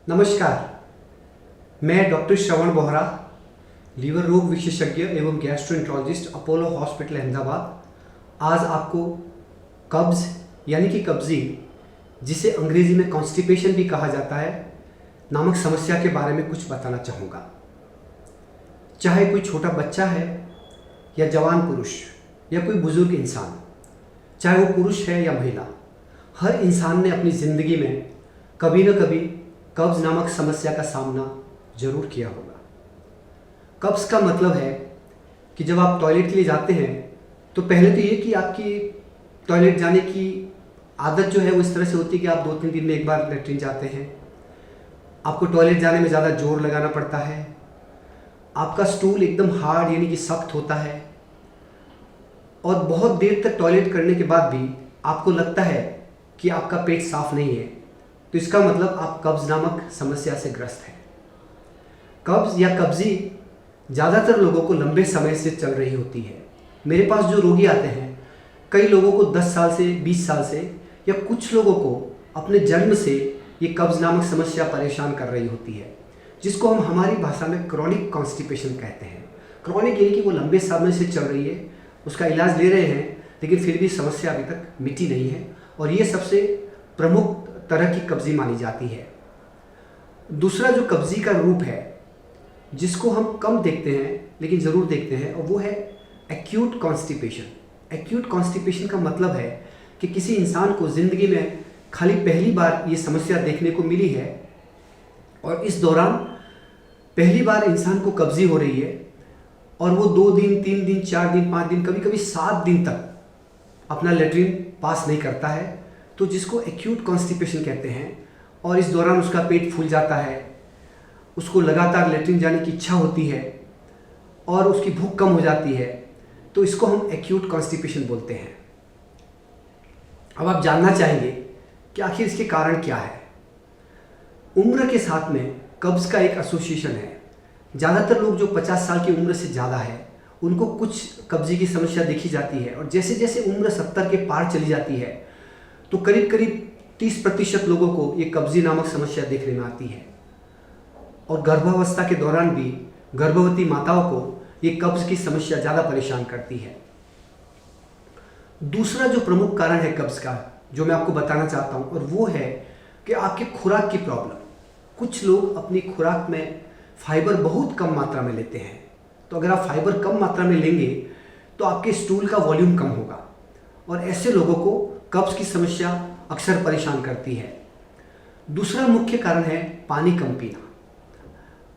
नमस्कार, मैं डॉक्टर श्रवण बोहरा, लीवर रोग विशेषज्ञ एवं गैस्ट्रोएंट्रोलॉजिस्ट, अपोलो हॉस्पिटल अहमदाबाद। आज आपको कब्ज़ यानी कि कब्ज़ी, जिसे अंग्रेज़ी में कॉन्स्टिपेशन भी कहा जाता है, नामक समस्या के बारे में कुछ बताना चाहूँगा। चाहे कोई छोटा बच्चा है या जवान पुरुष या कोई बुज़ुर्ग इंसान, चाहे वो पुरुष है या महिला, हर इंसान ने अपनी ज़िंदगी में कभी न कभी कब्ज़ नामक समस्या का सामना जरूर किया होगा। कब्ज़ का मतलब है कि जब आप टॉयलेट के लिए जाते हैं तो पहले तो ये कि आपकी टॉयलेट जाने की आदत जो है वो इस तरह से होती है कि आप 2-3 दिन में एक बार लेटरिन जाते हैं। आपको टॉयलेट जाने में ज़्यादा जोर लगाना पड़ता है। आपका स्टूल एकदम हार्ड यानी कि सख्त होता है और बहुत देर तक टॉयलेट करने के बाद भी आपको लगता है कि आपका पेट साफ नहीं है, तो इसका मतलब आप कब्ज़ नामक समस्या से ग्रस्त हैं। कब्ज़ या कब्ज़ी ज़्यादातर लोगों को लंबे समय से चल रही होती है। मेरे पास जो रोगी आते हैं, कई लोगों को 10 साल से, 20 साल से, या कुछ लोगों को अपने जन्म से ये कब्ज़ नामक समस्या परेशान कर रही होती है, जिसको हम हमारी भाषा में क्रॉनिक कॉन्स्टिपेशन कहते हैं। क्रॉनिक यानी कि वो लंबे समय से चल रही है, उसका इलाज ले रहे हैं, लेकिन फिर भी समस्या अभी तक मिटी नहीं है, और ये सबसे प्रमुख तरह की कब्ज़ी मानी जाती है। दूसरा जो कब्ज़ी का रूप है, जिसको हम कम देखते हैं लेकिन ज़रूर देखते हैं, और वो है एक्यूट कॉन्स्टिपेशन। एक्यूट कॉन्स्टिपेशन का मतलब है कि किसी इंसान को ज़िंदगी में खाली पहली बार ये समस्या देखने को मिली है, और इस दौरान पहली बार इंसान को कब्ज़ी हो रही है, और वो 2 दिन, 3 दिन, 4 दिन, 5 दिन, कभी कभी 7 दिन तक अपना लेटरिन पास नहीं करता है, तो जिसको एक्यूट कॉन्स्टिपेशन कहते हैं। और इस दौरान उसका पेट फूल जाता है, उसको लगातार लेटरिन जाने की इच्छा होती है और उसकी भूख कम हो जाती है, तो इसको हम एक्यूट कॉन्स्टिपेशन बोलते हैं। अब आप जानना चाहेंगे कि आखिर इसके कारण क्या है। उम्र के साथ में कब्ज़ का एक एसोसिएशन है। ज़्यादातर लोग जो 50 साल की उम्र से ज़्यादा है, उनको कुछ कब्ज़ी की समस्या देखी जाती है, और जैसे जैसे उम्र 70 के पार चली जाती है तो करीब करीब 30% लोगों को ये कब्ज़ी नामक समस्या देखने में आती है। और गर्भावस्था के दौरान भी गर्भवती माताओं को ये कब्ज़ की समस्या ज़्यादा परेशान करती है। दूसरा जो प्रमुख कारण है कब्ज़ का, जो मैं आपको बताना चाहता हूँ, और वो है कि आपके खुराक की प्रॉब्लम। कुछ लोग अपनी खुराक में फाइबर बहुत कम मात्रा में लेते हैं, तो अगर आप फाइबर कम मात्रा में लेंगे तो आपके स्टूल का वॉल्यूम कम होगा, और ऐसे लोगों को कब्ज़ की समस्या अक्सर परेशान करती है। दूसरा मुख्य कारण है पानी कम पीना।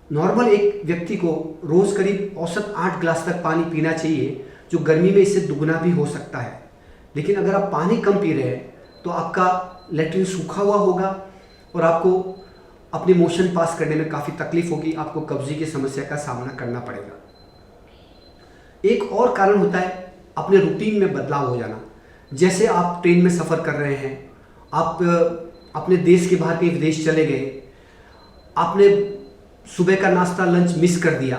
नॉर्मल एक व्यक्ति को रोज़ करीब औसत 8 गिलास तक पानी पीना चाहिए, जो गर्मी में इससे दुगना भी हो सकता है। लेकिन अगर आप पानी कम पी रहे हैं तो आपका लेटरिन सूखा हुआ होगा और आपको अपने मोशन पास करने में काफ़ी तकलीफ होगी, आपको कब्ज़ी की समस्या का सामना करना पड़ेगा। एक और कारण होता है अपने रूटीन में बदलाव हो जाना। जैसे आप ट्रेन में सफ़र कर रहे हैं, आप अपने देश के बाहर कहीं विदेश चले गए, आपने सुबह का नाश्ता लंच मिस कर दिया,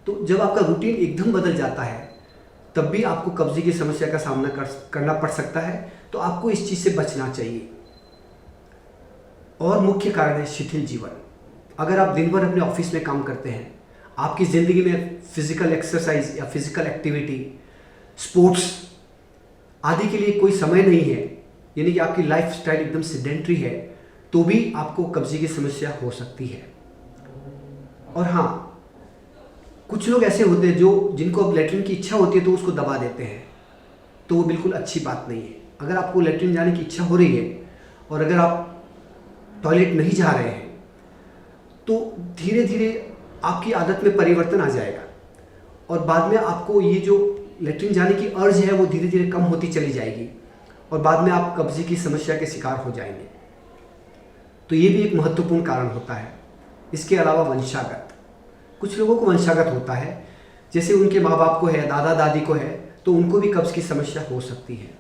तो जब आपका रूटीन एकदम बदल जाता है तब भी आपको कब्ज़ी की समस्या का सामना करना पड़ सकता है। तो आपको इस चीज़ से बचना चाहिए। और मुख्य कारण है शिथिल जीवन। अगर आप दिन भर अपने ऑफिस में काम करते हैं, आपकी ज़िंदगी में फिज़िकल एक्सरसाइज या फिज़िकल एक्टिविटी, स्पोर्ट्स आदि के लिए कोई समय नहीं है, यानी कि आपकी लाइफ स्टाइल एकदम सेडेंट्री है, तो भी आपको कब्ज़ी की समस्या हो सकती है। और हाँ, कुछ लोग ऐसे होते हैं जिनको अब लेटरिन की इच्छा होती है तो उसको दबा देते हैं, तो वो बिल्कुल अच्छी बात नहीं है। अगर आपको लेटरिन जाने की इच्छा हो रही है और अगर आप टॉयलेट नहीं जा रहे हैं, तो धीरे धीरे आपकी आदत में परिवर्तन आ जाएगा, और बाद में आपको ये जो लेटरिन जाने की अर्ज है वो धीरे धीरे कम होती चली जाएगी, और बाद में आप कब्ज़ी की समस्या के शिकार हो जाएंगे। तो ये भी एक महत्वपूर्ण कारण होता है। इसके अलावा वंशागत, कुछ लोगों को वंशागत होता है, जैसे उनके माँ बाप को है, दादा दादी को है, तो उनको भी कब्ज़ की समस्या हो सकती है।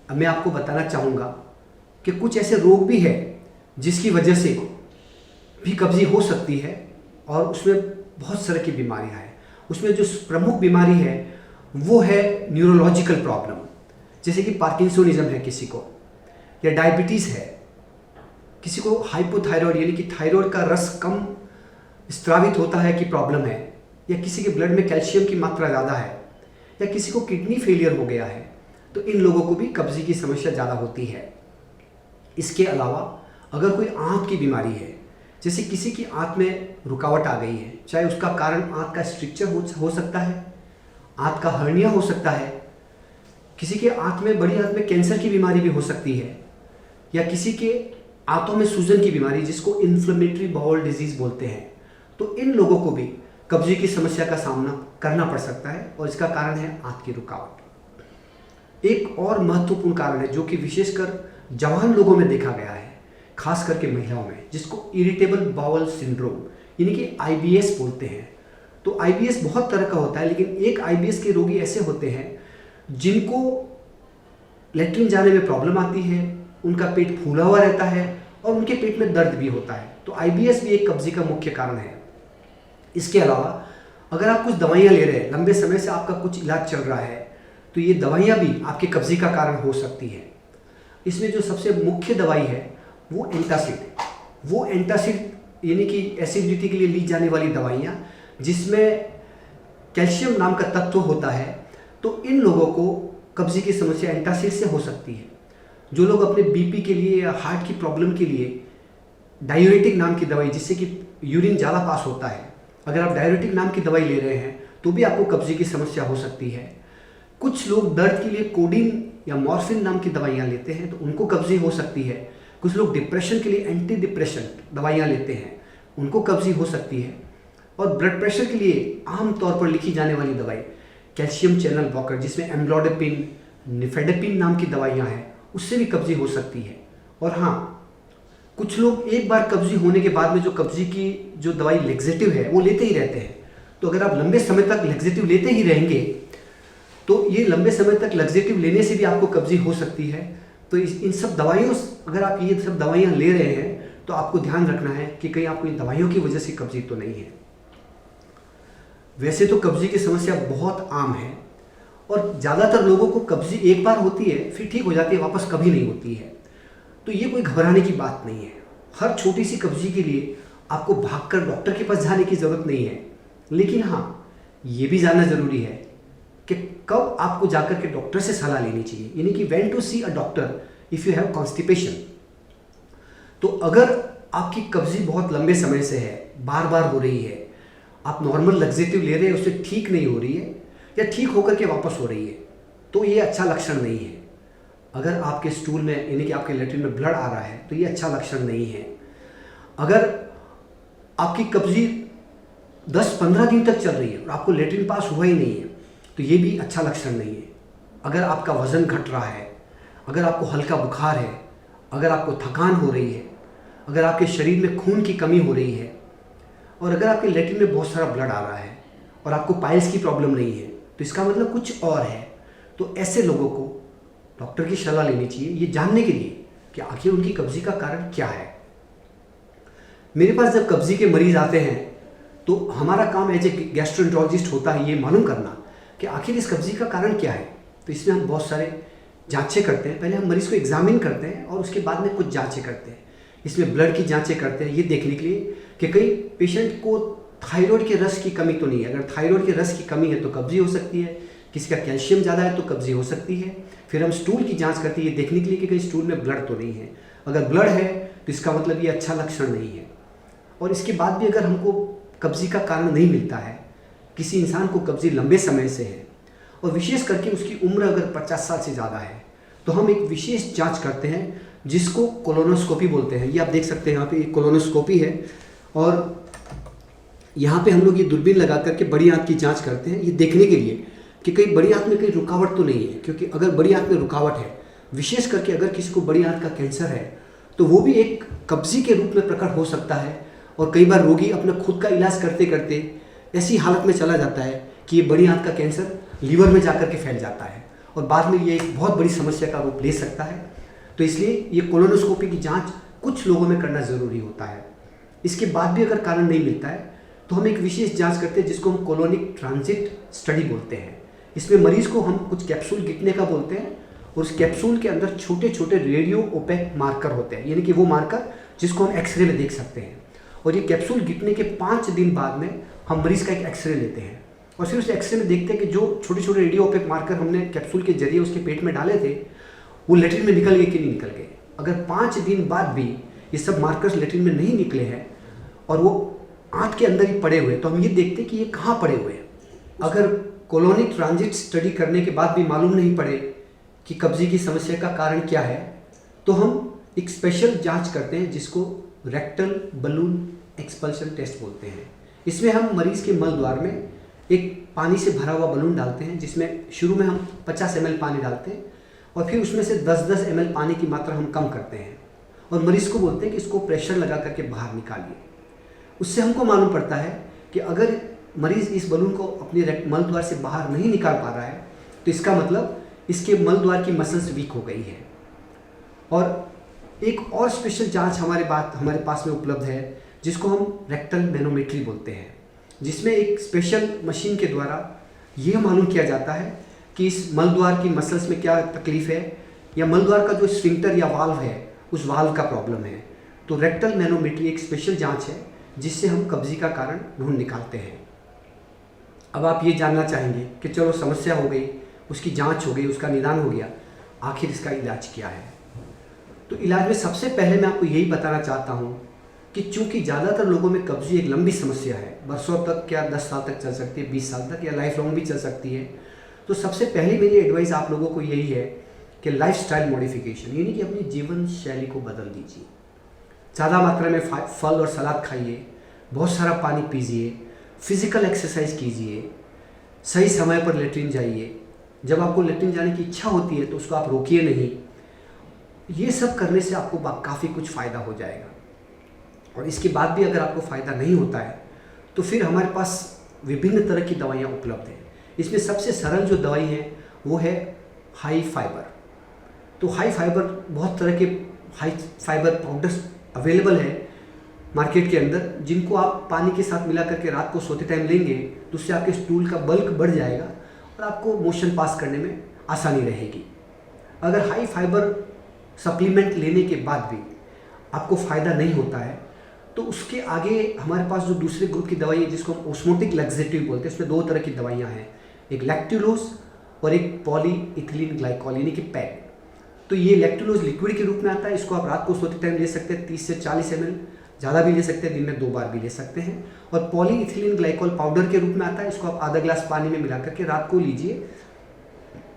अब मैं आपको बताना चाहूँगा कि कुछ ऐसे रोग भी है जिसकी वजह से भी कब्ज़ी हो सकती है, और उसमें बहुत तरह की बीमारियाँ हैं। उसमें जो प्रमुख बीमारी है वो है न्यूरोलॉजिकल प्रॉब्लम, जैसे कि पार्किंसोनिज्म है किसी को, या डायबिटीज़ है, किसी को हाइपोथायरॉयड यानी कि थायराइड का रस कम स्त्रावित होता है कि प्रॉब्लम है, या किसी के ब्लड में कैल्शियम की मात्रा ज़्यादा है, या किसी को किडनी फेलियर हो गया है, तो इन लोगों को भी कब्जी की समस्या ज़्यादा होती है। इसके अलावा अगर कोई आंत की बीमारी है, जैसे किसी की आंत में रुकावट आ गई है, चाहे उसका कारण आंत का स्ट्रक्चर हो सकता है, आंत का हर्निया हो सकता है, किसी के आंत में बड़ी आंत में कैंसर की बीमारी भी हो सकती है, या किसी के आंतों में सूजन की बीमारी जिसको इन्फ्लेमेटरी बाउल डिजीज बोलते हैं, तो इन लोगों को भी कब्जी की समस्या का सामना करना पड़ सकता है और इसका कारण है आंत की रुकावट। एक और महत्वपूर्ण कारण है जो कि विशेषकर जवान लोगों में देखा गया है, खास करके महिलाओं में, जिसको इरिटेबल बाउल सिंड्रोम यानी कि आईबीएस बोलते हैं। तो आईबीएस बहुत तरह का होता है, लेकिन एक आईबीएस के रोगी ऐसे होते हैं जिनको लेटरिन जाने में प्रॉब्लम आती है, उनका पेट फूला हुआ रहता है और उनके पेट में दर्द भी होता है। तो आईबीएस भी एक कब्जी का मुख्य कारण है। इसके अलावा अगर आप कुछ दवाइयाँ ले रहे हैं, लंबे समय से आपका कुछ इलाज चल रहा है, तो ये दवाइयाँ भी आपके कब्जी का कारण हो सकती है। इसमें जो सबसे मुख्य दवाई है वो एंटासिड यानी कि एसिडिटी के लिए ली जाने वाली दवाइयाँ, जिसमें कैल्शियम नाम का तत्व होता है। तो इन लोगों को कब्जी की समस्या एंटासिड से हो सकती है। जो लोग अपने बीपी के लिए या हार्ट की प्रॉब्लम के लिए डायूरेटिक नाम की दवाई, जिससे कि यूरिन ज़्यादा पास होता है, अगर आप डायूरेटिक नाम की दवाई ले रहे हैं तो भी आपको कब्जी की समस्या हो सकती है। कुछ लोग दर्द के लिए कोडीन या मॉर्फिन नाम की दवाइयाँ लेते हैं, तो उनको कब्जी हो सकती है। कुछ लोग डिप्रेशन के लिए एंटी डिप्रेशन दवाइयाँ लेते हैं, उनको कब्जी हो सकती है। और ब्लड प्रेशर के लिए आमतौर पर लिखी जाने वाली दवाई कैल्शियम चैनल ब्लॉकर, जिसमें एम्लोडापिन, निफेडेपिन नाम की दवाइयाँ हैं, उससे भी कब्जी हो सकती है। और हाँ, कुछ लोग एक बार कब्जी होने के बाद में जो कब्जी की जो दवाई लेग्जेटिव है वो लेते ही रहते हैं। तो अगर आप लंबे समय तक लेग्जेटिव लेते ही रहेंगे तो ये लंबे समय तक लेग्जेटिव लेने से भी आपको कब्जी हो सकती है। तो इन सब दवाइयों, अगर आप ये सब दवाइयाँ ले रहे हैं तो आपको ध्यान रखना है कि कहीं आपको इन दवाइयों की वजह से कब्जी तो नहीं है। वैसे तो कब्जी की समस्या बहुत आम है और ज़्यादातर लोगों को कब्जी एक बार होती है, फिर ठीक हो जाती है, वापस कभी नहीं होती है। तो ये कोई घबराने की बात नहीं है। हर छोटी सी कब्जी के लिए आपको भागकर डॉक्टर के पास जाने की ज़रूरत नहीं है। लेकिन हाँ, ये भी जानना ज़रूरी है कि कब आपको जाकर के डॉक्टर से सलाह लेनी चाहिए, यानी कि when to see a doctor if you have constipation. तो अगर आपकी कब्जी बहुत लंबे समय से है, बार बार हो रही है, आप नॉर्मल लग्जेटिव ले रहे हैं, उससे ठीक नहीं हो रही है, या ठीक होकर के वापस हो रही है, तो ये अच्छा लक्षण नहीं है। अगर आपके स्टूल में यानी कि आपके लेटरिन में ब्लड आ रहा है तो ये अच्छा लक्षण नहीं है। अगर आपकी कब्जी 10-15 दिन तक चल रही है और आपको लेटरिन पास हुआ ही नहीं है तो ये भी अच्छा लक्षण नहीं है। अगर आपका वज़न घट रहा है, अगर आपको हल्का बुखार है, अगर आपको थकान हो रही है, अगर आपके शरीर में खून की कमी हो रही है, और अगर आपके लेटरिन में बहुत सारा ब्लड आ रहा है और आपको पाइल्स की प्रॉब्लम नहीं है, तो इसका मतलब कुछ और है। तो ऐसे लोगों को डॉक्टर की सलाह लेनी चाहिए, ये जानने के लिए कि आखिर उनकी कब्जी का कारण क्या है। मेरे पास जब कब्जी के मरीज आते हैं तो हमारा काम एज ए गैस्ट्रोएंटरोलॉजिस्ट होता है ये मालूम करना कि आखिर इस कब्जी का कारण क्या है। तो इसमें हम बहुत सारे जांचें करते हैं। पहले हम मरीज़ को एग्जामिन करते हैं और उसके बाद में कुछ जांचें करते हैं। इसमें ब्लड की जांचें करते हैं ये देखने के लिए कि कहीं पेशेंट को थायराइड के रस की कमी तो नहीं है। अगर थायराइड के रस की कमी है तो कब्जी हो सकती है, किसी का कैल्शियम ज़्यादा है तो कब्जी हो सकती है। फिर हम स्टूल की जांच करते हैं ये देखने के लिए कि कहीं स्टूल में ब्लड तो नहीं है। अगर ब्लड है तो इसका मतलब ये अच्छा लक्षण नहीं है। और इसके बाद भी अगर हमको कब्जी का कारण नहीं मिलता है, किसी इंसान को कब्जी लंबे समय से है और विशेष करके उसकी उम्र अगर 50 साल से ज़्यादा है, तो हम एक विशेष जांच करते हैं जिसको कोलोनोस्कोपी बोलते हैं। ये आप देख सकते हैं, यहाँ पे एक कोलोनोस्कोपी है और यहाँ पे हम लोग ये दूरबीन लगा करके बड़ी आंत की जांच करते हैं ये देखने के लिए कि कहीं बड़ी आंत में कहीं रुकावट तो नहीं है। क्योंकि अगर बड़ी आंत में रुकावट है, विशेष करके अगर किसी को बड़ी आंत का कैंसर है, तो वो भी एक कब्जी के रूप में प्रकट हो सकता है। और कई बार रोगी अपना खुद का इलाज करते करते ऐसी हालत में चला जाता है कि ये बड़ी आंत का कैंसर लीवर में जाकर के फैल जाता है और बाद में ये एक बहुत बड़ी समस्या का रूप ले सकता है। तो इसलिए ये कोलोनोस्कोपी की जांच कुछ लोगों में करना ज़रूरी होता है। इसके बाद भी अगर कारण नहीं मिलता है तो हम एक विशेष जांच करते हैं जिसको हम कोलोनिक ट्रांजिट स्टडी बोलते हैं। इसमें मरीज़ को हम कुछ कैप्सूल गिरने का बोलते हैं और उस कैप्सूल के अंदर छोटे छोटे रेडियो ओपेक मार्कर होते हैं, यानी कि वो मार्कर जिसको हम एक्सरे में देख सकते हैं। और ये कैप्सूल गिरने के 5 दिन बाद में हम मरीज़ का एक एक्सरे लेते हैं और फिर उस एक्सरे में देखते हैं कि जो छोटे छोटे रेडियोपेक मार्कर हमने कैप्सूल के जरिए उसके पेट में डाले थे वो लेट्रिन में निकल गए कि नहीं निकल गए। अगर 5 दिन बाद भी ये सब मार्कर्स लेट्रिन में नहीं निकले हैं और वो आंत के अंदर ही पड़े हुए, तो हम ये देखते हैं कि ये कहाँ पड़े हुए हैं। अगर कोलोनिक ट्रांजिट स्टडी करने के बाद भी मालूम नहीं पड़े कि कब्जी की समस्या का कारण क्या है, तो हम एक स्पेशल जांच करते हैं जिसको रेक्टल बलून एक्सपल्शन टेस्ट बोलते हैं। इसमें हम मरीज़ के मल द्वार में एक पानी से भरा हुआ बलून डालते हैं, जिसमें शुरू में हम 50 ml पानी डालते हैं और फिर उसमें से 10-10 ml पानी की मात्रा हम कम करते हैं और मरीज़ को बोलते हैं कि इसको प्रेशर लगा करके बाहर निकालिए। उससे हमको मालूम पड़ता है कि अगर मरीज़ इस बलून को अपने मल द्वार से बाहर नहीं निकाल पा रहा है तो इसका मतलब इसके मल द्वार की मसल्स वीक हो गई है। और एक और स्पेशल जांच हमारे पास में उपलब्ध है जिसको हम रेक्टल मैनोमेट्री बोलते हैं, जिसमें एक स्पेशल मशीन के द्वारा यह मालूम किया जाता है कि इस मल द्वार की मसल्स में क्या तकलीफ है या मल द्वार का जो स्फिंक्टर या वाल्व है उस वाल्व का प्रॉब्लम है। तो रेक्टल मैनोमेट्री एक स्पेशल जांच है जिससे हम कब्जी का कारण ढूंढ निकालते हैं। अब आप ये जानना चाहेंगे कि चलो समस्या हो गई, उसकी जांच हो गई, उसका निदान हो गया, आखिर इसका इलाज क्या है। तो इलाज में सबसे पहले मैं आपको यही बताना चाहता हूँ कि चूंकि ज़्यादातर लोगों में कब्जी एक लंबी समस्या है, बरसों तक, क्या 10 साल तक चल सकती है, 20 साल तक या लाइफ लॉन्ग भी चल सकती है। तो सबसे पहली मेरी एडवाइस आप लोगों को यही है कि लाइफस्टाइल मॉडिफिकेशन, यानी कि अपनी जीवन शैली को बदल दीजिए। ज़्यादा मात्रा में फल और सलाद खाइए, बहुत सारा पानी पीजिए, फिजिकल एक्सरसाइज कीजिए, सही समय पर लेट्रिन जाइए। जब आपको लेट्रिन जाने की इच्छा होती है तो उसको आप रोकिए नहीं। ये सब करने से आपको काफ़ी कुछ फ़ायदा हो जाएगा। और इसके बाद भी अगर आपको फ़ायदा नहीं होता है तो फिर हमारे पास विभिन्न तरह की दवाइयाँ उपलब्ध हैं। इसमें सबसे सरल जो दवाई है वो है हाई फाइबर। तो हाई फाइबर, बहुत तरह के हाई फाइबर पाउडर्स अवेलेबल है मार्केट के अंदर, जिनको आप पानी के साथ मिला करके रात को सोते टाइम लेंगे तो उससे आपके स्टूल का बल्क बढ़ जाएगा और आपको मोशन पास करने में आसानी रहेगी। अगर हाई फाइबर सप्लीमेंट लेने के बाद भी आपको फ़ायदा नहीं होता है तो उसके आगे हमारे पास जो दूसरे ग्रुप की दवाई है जिसको हम ओस्मोटिक लैक्सेटिव बोलते हैं, इसमें 2 तरह की दवाइयाँ हैं, एक लैक्टुलोज और एक पॉलीइथिलीन ग्लाइकॉल यानी कि पैक। तो ये लैक्टुलोज लिक्विड के रूप में आता है, इसको आप रात को सोते टाइम ले सकते हैं 30 से 40 ml, ज़्यादा भी ले सकते हैं, दिन में 2 बार भी ले सकते हैं। और पॉलीइथिलीन ग्लाइकॉल पाउडर के रूप में आता है, इसको आप आधा ग्लास पानी में मिला करके रात को लीजिए,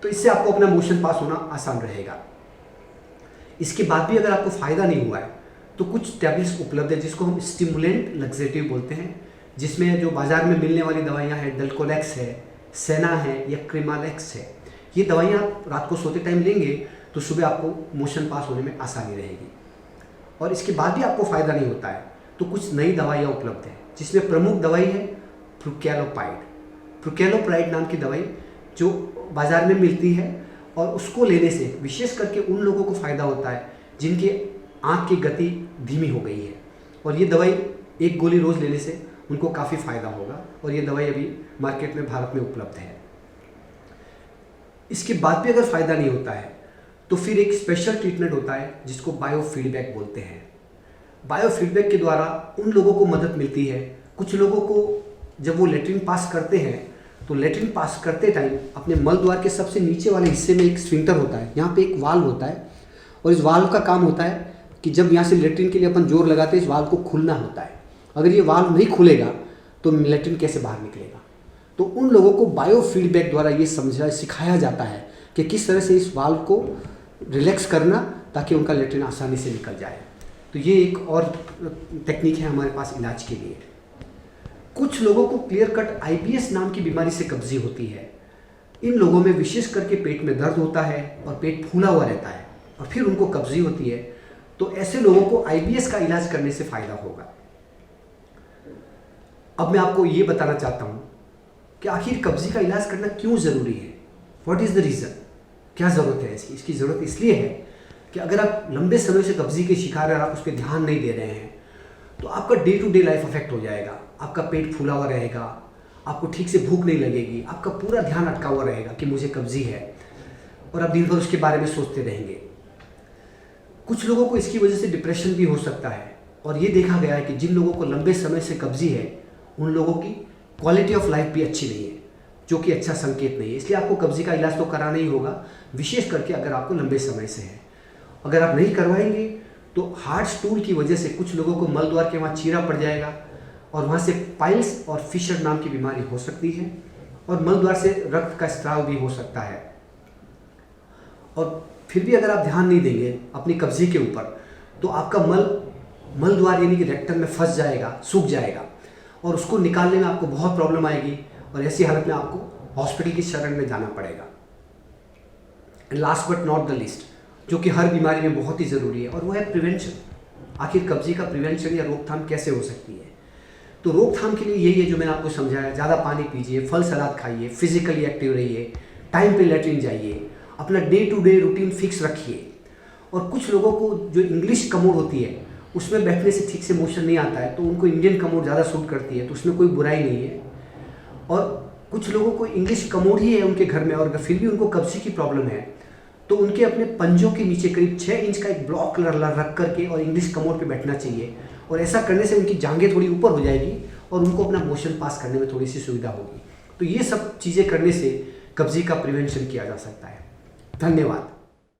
तो इससे आपको अपना मोशन पास होना आसान रहेगा। इसके बाद भी अगर आपको फ़ायदा नहीं हुआ है तो कुछ टैबलेट्स उपलब्ध है जिसको हम स्टिमुलेंट लैक्सेटिव बोलते हैं, जिसमें जो बाज़ार में मिलने वाली दवाइयाँ हैं, डेल्कोलेक्स है, सेना है या क्रिमालेक्स है। ये दवाइयाँ आप रात को सोते टाइम लेंगे तो सुबह आपको मोशन पास होने में आसानी रहेगी। और इसके बाद भी आपको फ़ायदा नहीं होता है तो कुछ नई दवाइयाँ उपलब्ध हैं, जिसमें प्रमुख दवाई है प्रुकेलोपाइड। प्रुकेलोपाइड नाम की दवाई जो बाज़ार में मिलती है और उसको लेने से विशेष करके उन लोगों को फ़ायदा होता है जिनके आँख की गति धीमी हो गई है, और ये दवाई 1 गोली रोज़ लेने से उनको काफ़ी फ़ायदा होगा। और ये दवाई अभी मार्केट में भारत में उपलब्ध है। इसके बाद भी अगर फ़ायदा नहीं होता है तो फिर एक स्पेशल ट्रीटमेंट होता है जिसको बायोफीडबैक बोलते हैं। बायोफीडबैक के द्वारा उन लोगों को मदद मिलती है, कुछ लोगों को जब वो लेट्रिन पास करते हैं तो लेट्रिन पास करते टाइम अपने मल द्वार के सबसे नीचे वाले हिस्से में एक स्फिंक्टर होता है, यहाँ पे एक वाल्व होता है, और इस वाल्व का काम होता है कि जब यहाँ से लेट्रिन के लिए अपन जोर लगाते हैं इस वाल्व को खुलना होता है। अगर ये वाल्व नहीं खुलेगा तो लेट्रिन कैसे बाहर निकलेगा। तो उन लोगों को बायोफीडबैक द्वारा ये सिखाया जाता है कि किस तरह से इस वाल्व को रिलैक्स करना ताकि उनका लेट्रिन आसानी से निकल जाए। तो ये एक और टेक्निक है हमारे पास इलाज के लिए। कुछ लोगों को क्लियर कट IBS नाम की बीमारी से कब्जी होती है। इन लोगों में विशेष करके पेट में दर्द होता है और पेट फूला हुआ रहता है और फिर उनको कब्जी होती है। तो ऐसे लोगों को IBS का इलाज करने से फ़ायदा होगा। अब मैं आपको ये बताना चाहता हूँ कि आखिर कब्जी का इलाज करना क्यों ज़रूरी है। व्हाट इज़ द रीज़न, क्या ज़रूरत है इसकी। इसकी ज़रूरत इसलिए है कि अगर आप लंबे समय से कब्जी के शिकार हैं और आप उस पर ध्यान नहीं दे रहे हैं तो आपका day to day life affect हो जाएगा। आपका पेट फूला हुआ रहेगा, आपको ठीक से भूख नहीं लगेगी, आपका पूरा ध्यान अटका हुआ रहेगा कि मुझे कब्जी है, और आप दिन भर उसके बारे में सोचते रहेंगे। कुछ लोगों को इसकी वजह से डिप्रेशन भी हो सकता है और ये देखा गया है कि जिन लोगों को लंबे समय से कब्जी है उन लोगों की क्वालिटी ऑफ लाइफ भी अच्छी नहीं है, जो कि अच्छा संकेत नहीं है। इसलिए आपको कब्जी का इलाज तो कराना ही होगा, विशेष करके अगर आपको लंबे समय से है। अगर आप नहीं करवाएंगे तो हार्ड स्टूल की वजह से कुछ लोगों को मल द्वार के वहाँ चीरा पड़ जाएगा और वहाँ से पाइल्स और फिशर नाम की बीमारी हो सकती है, और मल द्वार से रक्त का स्त्राव भी हो सकता है। और फिर भी अगर आप ध्यान नहीं देंगे अपनी कब्जी के ऊपर तो आपका मल द्वार यानी कि रेक्टम में फंस जाएगा, सूख जाएगा, और उसको निकालने में आपको बहुत प्रॉब्लम आएगी, और ऐसी हालत में आपको हॉस्पिटल की शरण में जाना पड़ेगा। And last but not the list, जो कि हर बीमारी में बहुत ही ज़रूरी है, और वो है प्रिवेंशन। आखिर कब्जी का प्रिवेंशन या रोकथाम कैसे हो सकती है? तो रोकथाम के लिए यही है जो मैंने आपको समझाया। ज़्यादा पानी पीजिए, फल सलाद खाइए, फिजिकली एक्टिव रहिए, टाइम पे लेटरिन जाइए, अपना day to day routine fix रखिए। और कुछ लोगों को जो इंग्लिश कमोड होती है उसमें बैठने से ठीक से मोशन नहीं आता है, तो उनको इंडियन कमोड ज़्यादा सूट करती है, तो उसमें कोई बुराई नहीं है। और कुछ लोगों को इंग्लिश कमोड ही है उनके घर में और अगर फिर भी उनको कब्जी की प्रॉब्लम है तो उनके अपने पंजों के नीचे करीब 6 इंच का एक ब्लॉक रख करके और इंग्लिश कमोड पे बैठना चाहिए, और ऐसा करने से उनकी जांघें थोड़ी ऊपर हो जाएगी और उनको अपना मोशन पास करने में थोड़ी सी सुविधा होगी। तो ये सब चीज़ें करने से कब्जी का प्रिवेंशन किया जा सकता है। धन्यवाद।